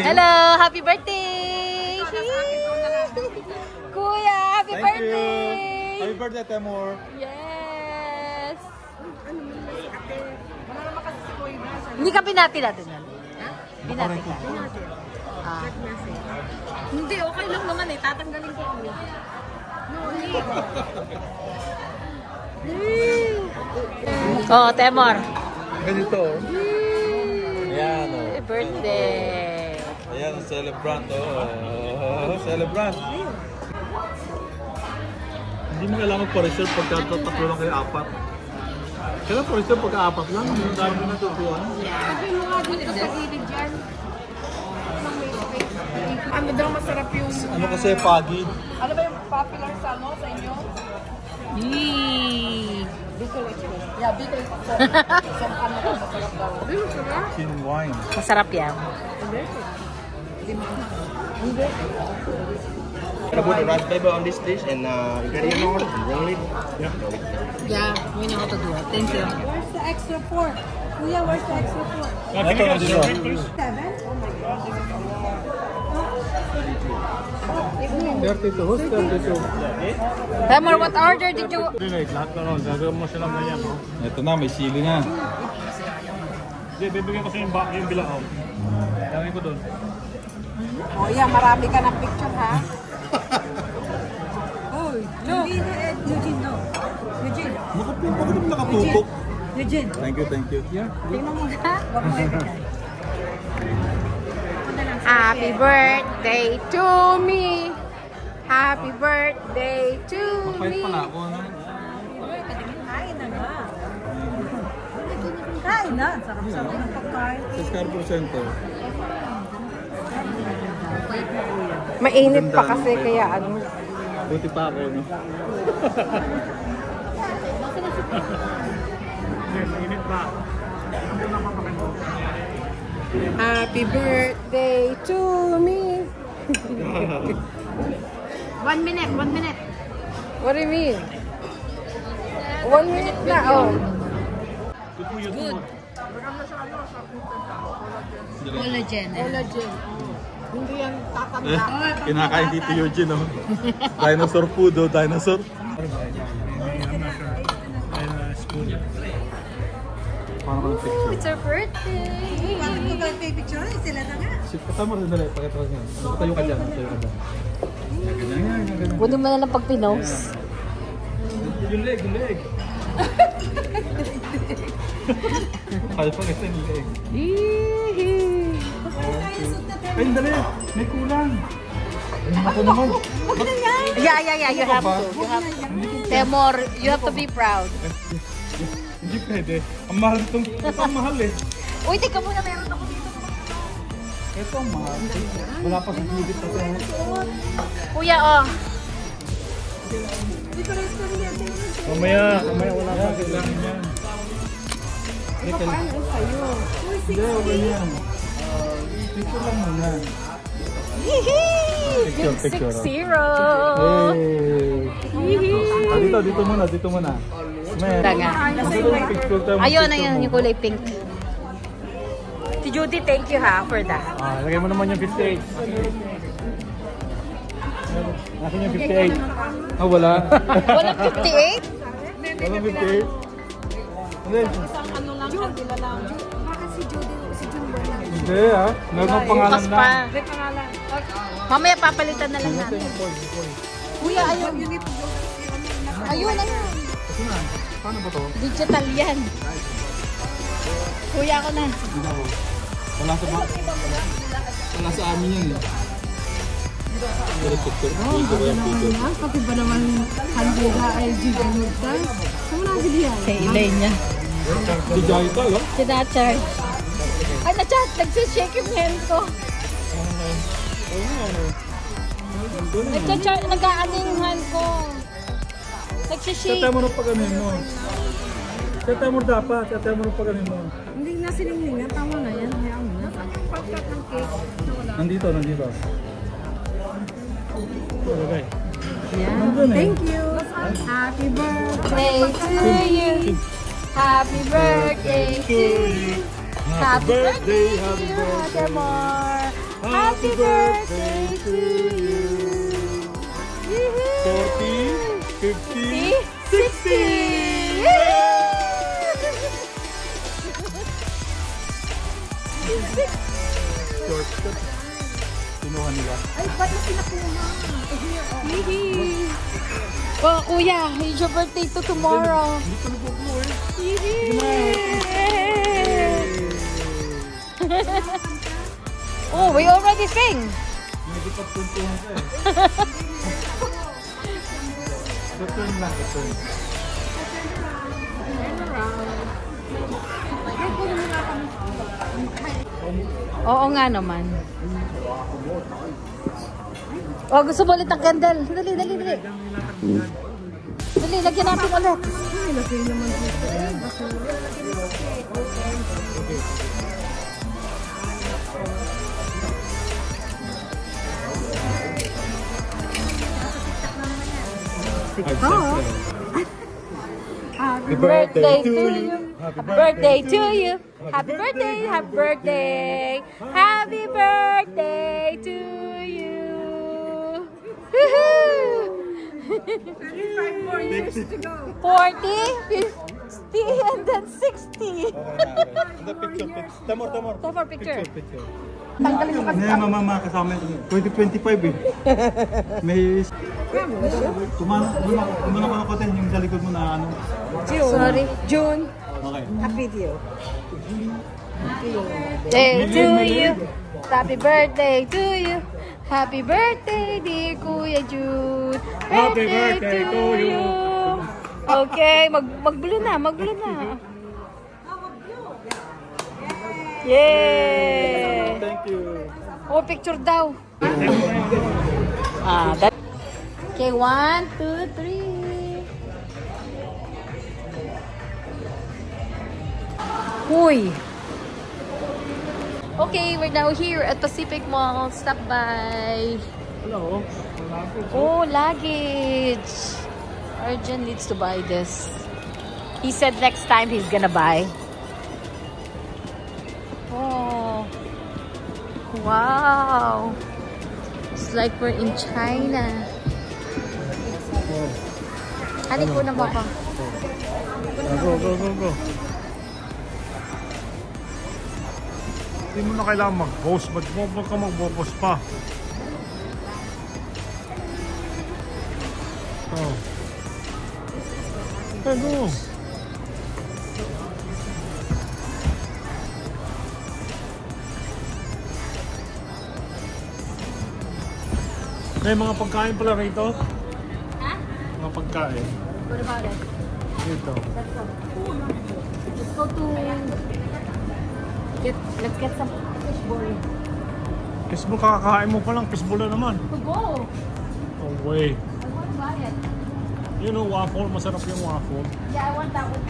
Hello! Happy birthday! Kuya, happy birthday! Happy birthday, Temor! Yes! Hindi ka pinati natin. Ha? Pinati ka. Hindi, okay lang naman eh. Tatanggalin ko kuya. Oh, Temor. Ganito. Ayan, oh. Happy birthday. Ayan, celebrant, oh. Celebrant. Hindi mo kailangan magpa-reserve pagka tatlo lang kayo apat. Kailangan pa-reserve pagka apat lang. Ang dami mo natutuan. Sabi mo nga dito sa gilid dyan. Ano daw masarap yung... Ano kasi pagi? Ano ba yung popular sa ano sa inyo? Yee! Yeah, bitter. So, ano daw masarap daw? Hindi masarap. Chin wine. Masarap yan. Gonna put the rice paper on this dish and ingredient on it and roll it. Yeah, we know how to do it. Thank you. Where's the extra pork? Kuya, where's the extra pork? Ito na siya. 7? Oh my God. 32. Who's 32? Temor, what order did you... Lahat na ron, gagawin mo sila na yan. Ito na, may sili na. Hindi, bibigyan ko sa yung bilaong. Lagay ko doon. Oh yeah, marami ka ng picture ha? Uy, no. Eugene, no. Eugene. Bakit mo nakatutok? Eugene. Thank you. Yeah. Tingnan mo ha? Happy birthday to me! Happy birthday to Mapait me! pala ako, ano? Kain na nga. Kain na. Sarap-sarap ng pagkain. 6%. Mainit pa kasi kaya ano. Buti pa ako, no? Init pa. Happy birthday to me! 1 minute. What do you mean? 1 minute na, oh. Good. Collagen. Hindi yan tatanda. Kinakain dito Eugene, no? Dinosaur food, oh. Dinosaur. Spoon. Paano ka ng picture? It's our birthday! Bakit ko ba yung picture? Sila na nga. Kasama rin dali, pakita ko niya. Nakatayo ka dyan, Ganyan. Bunin mo na lang pag pinos. Yung leg. Kaya pa kasi yung leg. Ay, dali! May kulang! Ako naman! Yeah, you have to. Temor, you have to be proud. Hindi pwede. Ang mahal itong... Ito ang mahal eh. Uy, tika muna, meron ako dito. Ito ang mahal. Wala pa sa gilid pa tayo. Kuya, oh. Mamaya wala pa. Kailangan yan. Hindi, okay yan. Picture lang muna. Picture. 6-0. Hey! Dito muna. Tanga. Ayun, yung kulay pink. Si Judy, thank you ha for that. Lagay mo naman yung 58. Nasaan yung 58? Ah, wala. Walang 58? Walang 58? Hindi. Ano lang, kandila lang. Bakit si Judy lang? Hindi ah. Meron ang pangalan Bukas na. pa. May pangalan. Mamaya papalitan na lang natin. Kuya, ayun. Ayun. Kasi na, paano ba to? Digital yan. Kuya, ako na. Wala sa amin yan eh. Picture. Pati ba naman handila ay Judy Nugtas? Kung nasi diyan? Kay Elaine niya. Di jay ka, no? Sinachar. Ay, na-chat. Nagsishake yung hand ko. Nag-chat. Nag-aaning hand ko. Nagsishake. Tata mo nung paganin mo. Tata mo dapat. Tata mo nung paganin mo. Hindi na siningningan. Tama na yan. Hayaan mo na. Pagkat ng cake. Nandito. Lagay. Thank you. Happy birthday to you. Happy birthday to you. Happy birthday, Temor. Happy birthday to you. 40, 50, 60! shortcut. Kinuha nila. Ay, ba't na pinakuma? Oh, kuya, it's your birthday to tomorrow. Hindi ko nabubuhay. Oh, we already sing. Hindi pa puntuhan ka eh. Return lang, return. Oo nga naman. Oh, gusto mo ulit ang candle. Dali, dali, dali. Dali, lagyan natin ulit. Lagay naman dito eh. Basura. Happy birthday to you. Happy birthday to you. Happy birthday, happy birthday. Happy birthday to you. Woohoo! 35 more years to go. 40, 50, and then 60. The picture. Tamor. Go for picture. Ngayon mama kasama 2025 eh. May kumano ko natin yung sa likod mo na ano. Sorry. June. Okay. A video. Day to you. Happy birthday to you. Happy birthday, dear Kuya Jude. Happy birthday to you. Okay, magbulo na. Yay! Thank you. Oh, picture daw. Okay, 1, 2, 3. Huy! Okay, we're now here at Pacific Mall. Stop by. Hello. Oh, luggage. Arjun needs to buy this. He said next time he's gonna buy. Oh. Wow. It's like we're in China. Ano ko na ba pa? Go. Hindi mo na kailangan mag-post. Ba't ka mag-post pa? Oh. Okay, go. May mga pagkain pala rito. Ha? Mga pagkain. What about it? Dito. Let's go to... Let's get some fishbowl. Fishbowl, kakakain mo pa lang. Fishbowl na naman. To go. No way. I want to buy it. You know, waffle. Masarap yung waffle. Yeah, I want that one.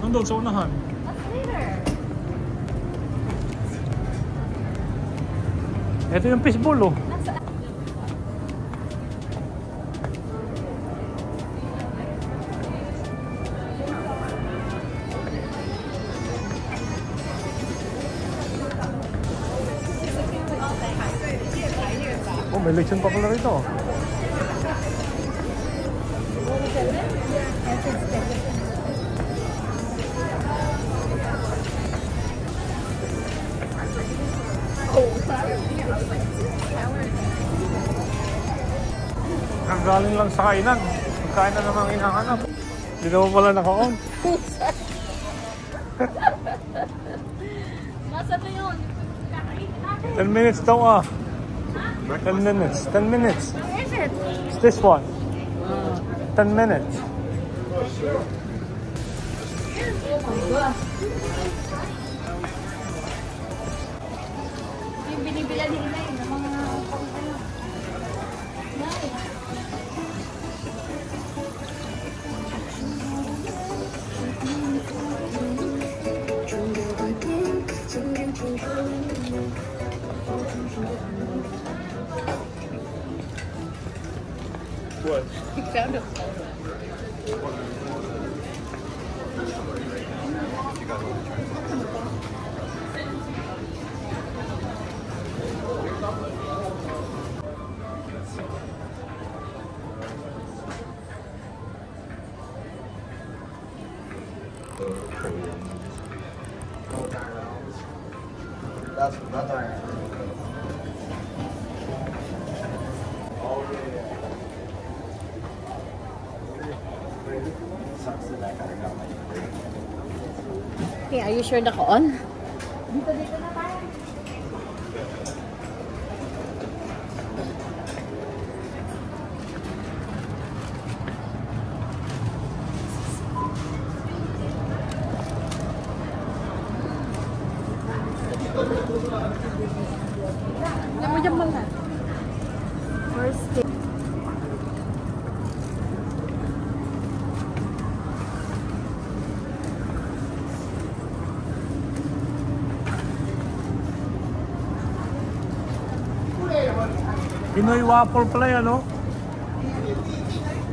Nandun sa unahan. That's later. Ito yung fishbowl, oh. Oh, may lechon pa pala rito. Nanggaling lang sa kainan. Pagkain na naman hinahanap. Hindi naman pala naka-on. Nasa to yun. 10 minutes daw ah. 10 minutes. 10 minutes. Where is it? It's this one. 10 minutes. Yung binibilan nila yun, ng mga pang-ano. Nice. What? He found a Okay, are you sure naka-on? Dito na tayo. Diyan mo na. First day. Pinoy waffle pala yan, no?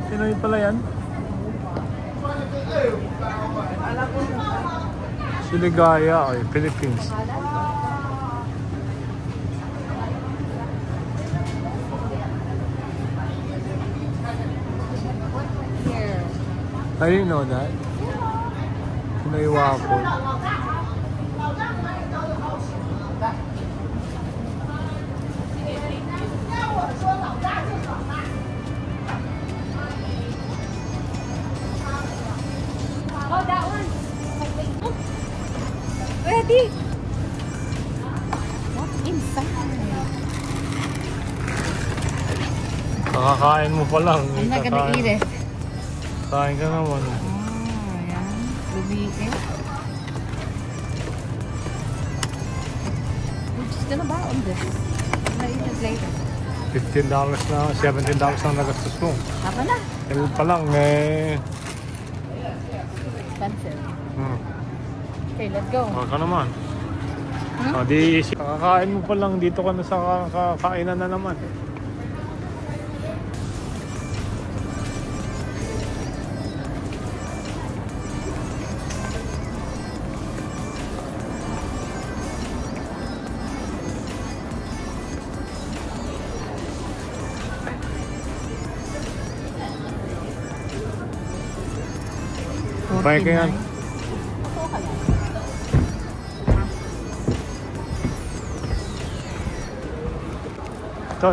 Pinoy pala yan. Siligaya, ay, Philippines. I didn't know that. Pinoy waffle. Oh, that one. Ready? What's inside? Nakakain mo pa lang. I'm not gonna eat it. Kain ka naman. Oh, yan. Lumiit. We're just gonna buy on this. I'm gonna eat it later. $15 na, $17 ang nagastos mo. Tama na. Kailan pa lang, eh. Expensive. Okay, let's go. Ka naman. Di, kakakain mo pa lang, dito ka na sa kakainan na naman. Baik yan. Ito.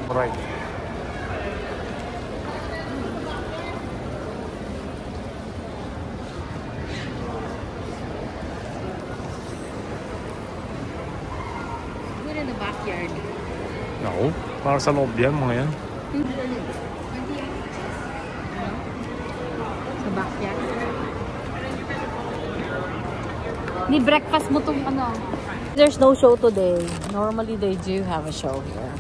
Right. Good in the backyard. No, para sa loob yan, mga yan. Sa backyard. Ni breakfast mo tong ano. There's no show today. Normally they do have a show here.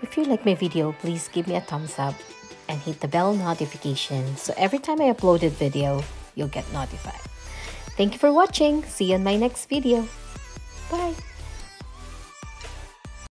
If you like my video, please give me a thumbs up and hit the bell notification so every time I upload a video, you'll get notified. Thank you for watching. See you in my next video. Bye.